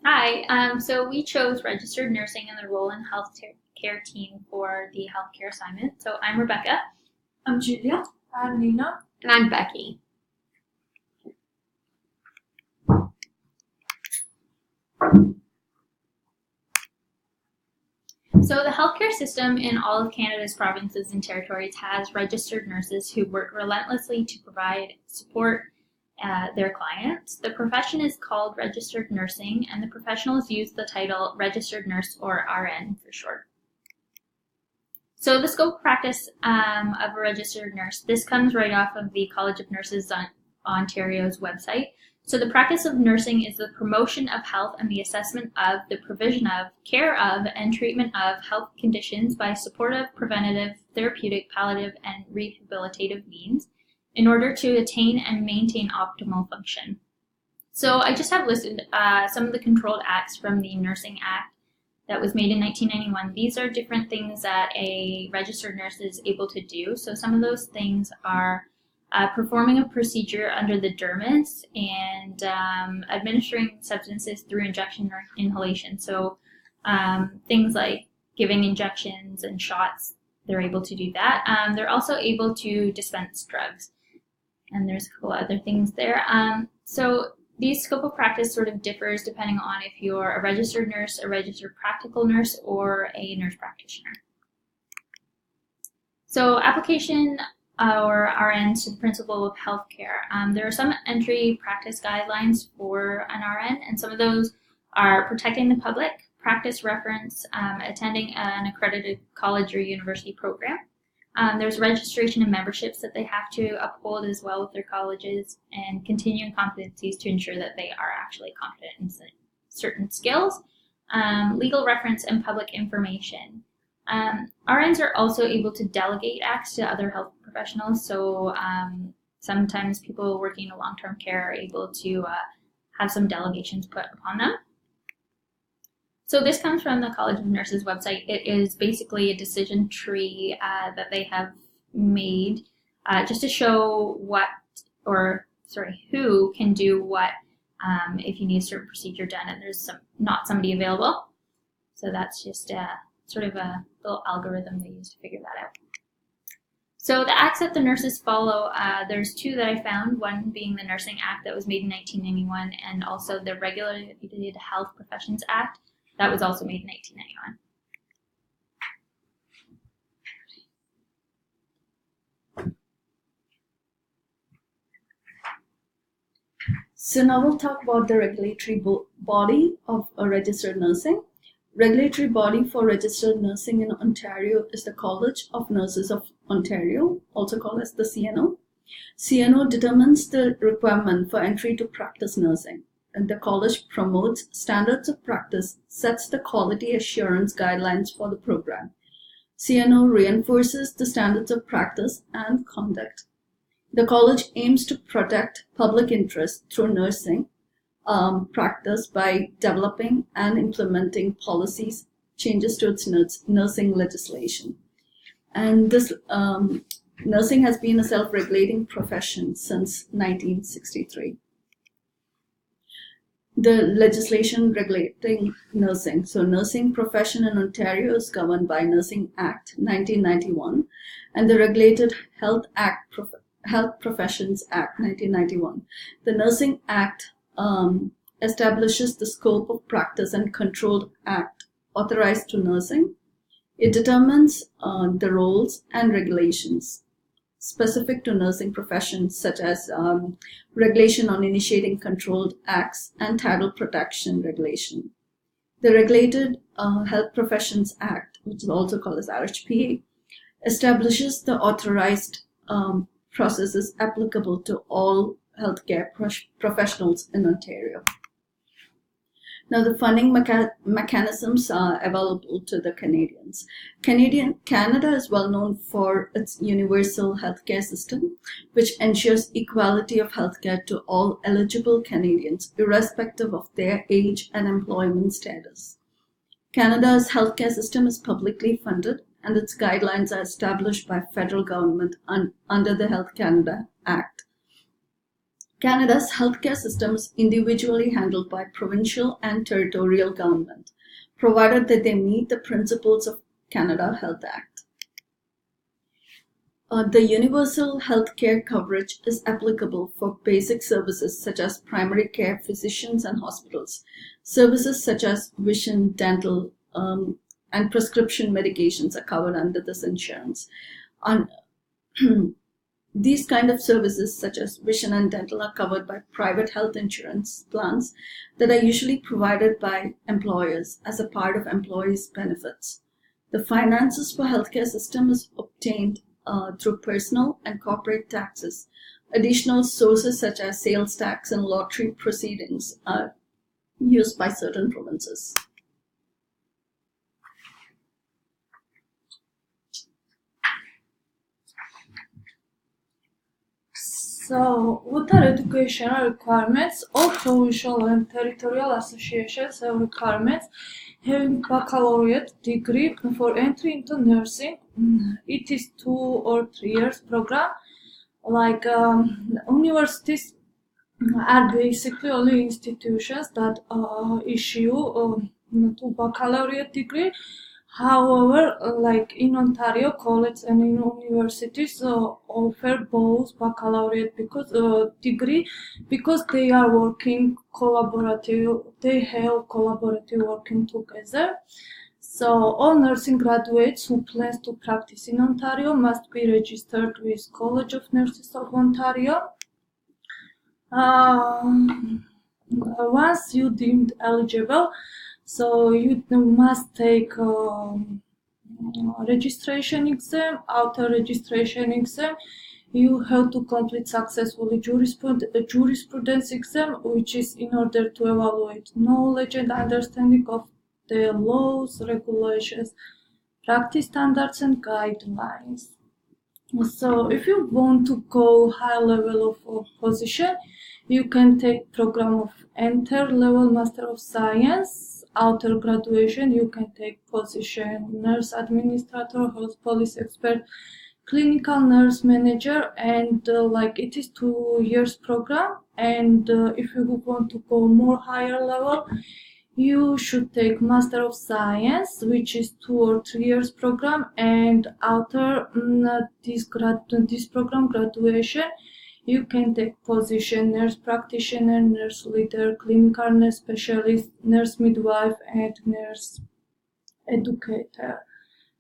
Hi, so we chose registered nursing and the role in healthcare team for the healthcare assignment. So I'm Rebecca. I'm Julia. I'm Nina. And I'm Becky. So the healthcare system in all of Canada's provinces and territories has registered nurses who work relentlessly to provide support their clients. The profession is called registered nursing, and the professionals use the title registered nurse or RN for short. So the scope of practice of a registered nurse, this comes right off of the College of Nurses Ontario's website. So the practice of nursing is the promotion of health and the assessment of, the provision of, care of, and treatment of health conditions by supportive, preventative, therapeutic, palliative, and rehabilitative means in order to attain and maintain optimal function. So I just have listed some of the controlled acts from the Nursing Act that was made in 1991. These are different things that a registered nurse is able to do. So some of those things are performing a procedure under the dermis and administering substances through injection or inhalation. So things like giving injections and shots, they're able to do that. They're also able to dispense drugs. And there's a couple other things there. So these scope of practice sort of differs depending on if you're a registered nurse, a registered practical nurse, or a nurse practitioner. So application or RNs to the principle of healthcare. There are some entry practice guidelines for an RN, and some of those are protecting the public, practice reference, attending an accredited college or university program. There's registration and memberships that they have to uphold as well with their colleges, and continuing competencies to ensure that they are actually competent in certain skills, legal reference, and public information. RNs are also able to delegate acts to other health professionals, so sometimes people working in long-term care are able to have some delegations put upon them. So this comes from the College of Nurses website. It is basically a decision tree that they have made just to show who can do what if you need a certain procedure done and there's not somebody available. So that's just sort of a little algorithm they use to figure that out. So the acts that the nurses follow, there's two that I found, one being the Nursing Act that was made in 1991, and also the Regulated Health Professions Act that was also made in 1991. So now we'll talk about the regulatory body of registered nursing. Regulatory body for registered nursing in Ontario is the College of Nurses of Ontario, also called as the CNO. CNO determines the requirement for entry to practice nursing, and the college promotes standards of practice, sets the quality assurance guidelines for the program. CNO reinforces the standards of practice and conduct. The college aims to protect public interest through nursing practice by developing and implementing policies, changes to its nursing legislation. And this nursing has been a self-regulating profession since 1963. The legislation regulating nursing. So nursing profession in Ontario is governed by Nursing Act 1991 and the Regulated Health Professions Act 1991. The Nursing Act establishes the scope of practice and controlled act authorized to nursing. It determines the roles and regulations specific to nursing professions, such as regulation on initiating controlled acts and title protection regulation. The Regulated Health Professions Act, which is also called as RHPA, establishes the authorized processes applicable to all healthcare professionals in Ontario. Now, the funding mechanisms are available to the Canadians. Canada is well known for its universal healthcare system, which ensures equality of healthcare to all eligible Canadians, irrespective of their age and employment status. Canada's healthcare system is publicly funded, and its guidelines are established by federal government under the Health Canada Act. Canada's healthcare system is individually handled by provincial and territorial government, provided that they meet the principles of Canada Health Act. The universal healthcare coverage is applicable for basic services such as primary care, physicians, and hospitals. Services such as vision, dental, and prescription medications are covered under this insurance. These kind of services such as vision and dental are covered by private health insurance plans that are usually provided by employers as a part of employees' benefits. The finances for healthcare system is obtained through personal and corporate taxes. Additional sources such as sales tax and lottery proceedings are used by certain provinces. So, what are educational requirements? All provincial and territorial associations have requirements having baccalaureate degree for entry into nursing. It is 2 or 3 years program. Like universities are basically only institutions that issue 2 baccalaureate degree. However, like in Ontario, college and in universities offer both baccalaureate degree because they are working collaborative. They have collaborative working together. So all nursing graduates who plans to practice in Ontario must be registered with College of Nurses of Ontario. Once you deemed eligible, so you must take registration exam. After registration exam, you have to complete successfully jurisprudence exam, which is in order to evaluate knowledge and understanding of the laws, regulations, practice standards, and guidelines. So if you want to go high level of position, you can take program of enter level Master of Science. After graduation, you can take position nurse administrator, health policy expert, clinical nurse manager, and like it is 2 years program. And if you want to go more higher level, you should take Master of Science, which is 2 or 3 years program. And after this program graduation, you can take position nurse practitioner, nurse leader, clinical nurse specialist, nurse midwife, and nurse educator.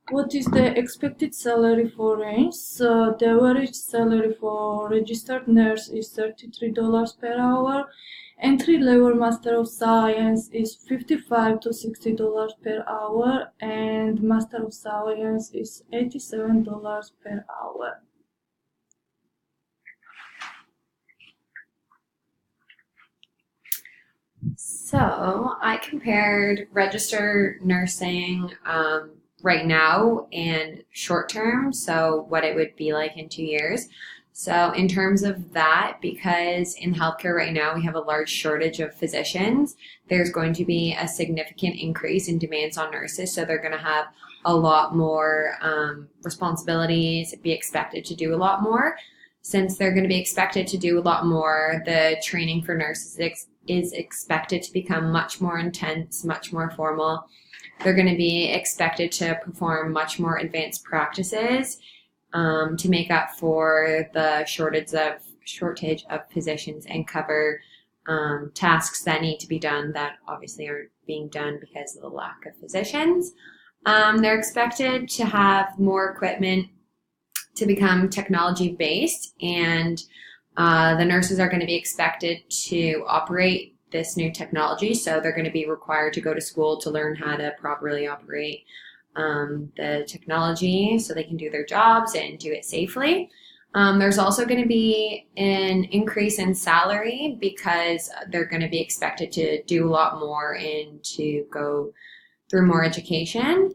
What is the expected salary for range? So the average salary for registered nurse is $33 per hour. Entry level Master of Science is $55 to $60 per hour, and Master of Science is $87 per hour. So I compared registered nursing right now and short term, so what it would be like in 2 years. So in terms of that, because in healthcare right now we have a large shortage of physicians, there's going to be a significant increase in demands on nurses. So they're going to have a lot more responsibilities, be expected to do a lot more. Since they're going to be expected to do a lot more, the training for nurses is expected to become much more intense, much more formal. They're going to be expected to perform much more advanced practices to make up for the shortage of physicians and cover tasks that need to be done that obviously aren't being done because of the lack of physicians. They're expected to have more equipment to become technology based, and the nurses are going to be expected to operate this new technology, so they're going to be required to go to school to learn how to properly operate the technology so they can do their jobs and do it safely. There's also going to be an increase in salary because they're going to be expected to do a lot more and to go through more education.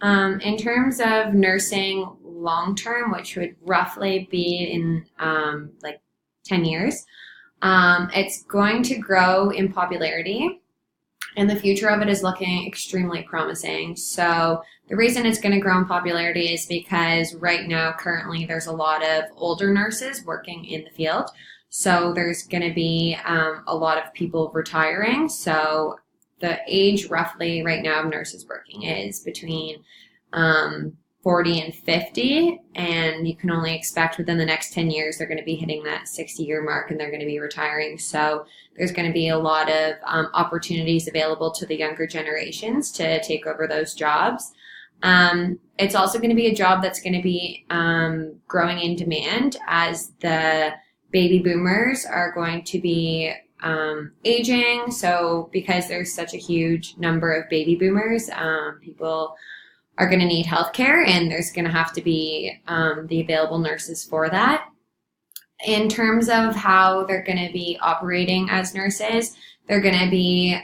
In terms of nursing long term, which would roughly be in like 10 years, it's going to grow in popularity, and the future of it is looking extremely promising. So the reason it's going to grow in popularity is because right now, currently, there's a lot of older nurses working in the field. So there's going to be a lot of people retiring. So the age roughly right now of nurses working is between 40 and 50, and you can only expect within the next 10 years they're going to be hitting that 60-year mark and they're going to be retiring. So there's going to be a lot of opportunities available to the younger generations to take over those jobs. It's also going to be a job that's going to be growing in demand as the baby boomers are going to be aging. So because there's such a huge number of baby boomers, people are going to need healthcare, and there's going to have to be the available nurses for that. In terms of how they're going to be operating as nurses, they're going to be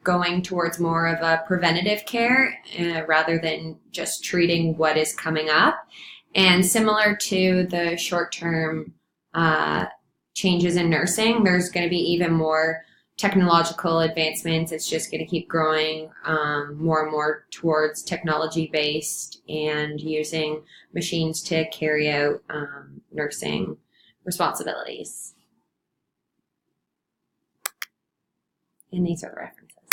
going towards more of a preventative care rather than just treating what is coming up. And similar to the short-term changes in nursing, there's going to be even more technological advancements. It's just going to keep growing more and more towards technology-based and using machines to carry out nursing responsibilities. And these are the references.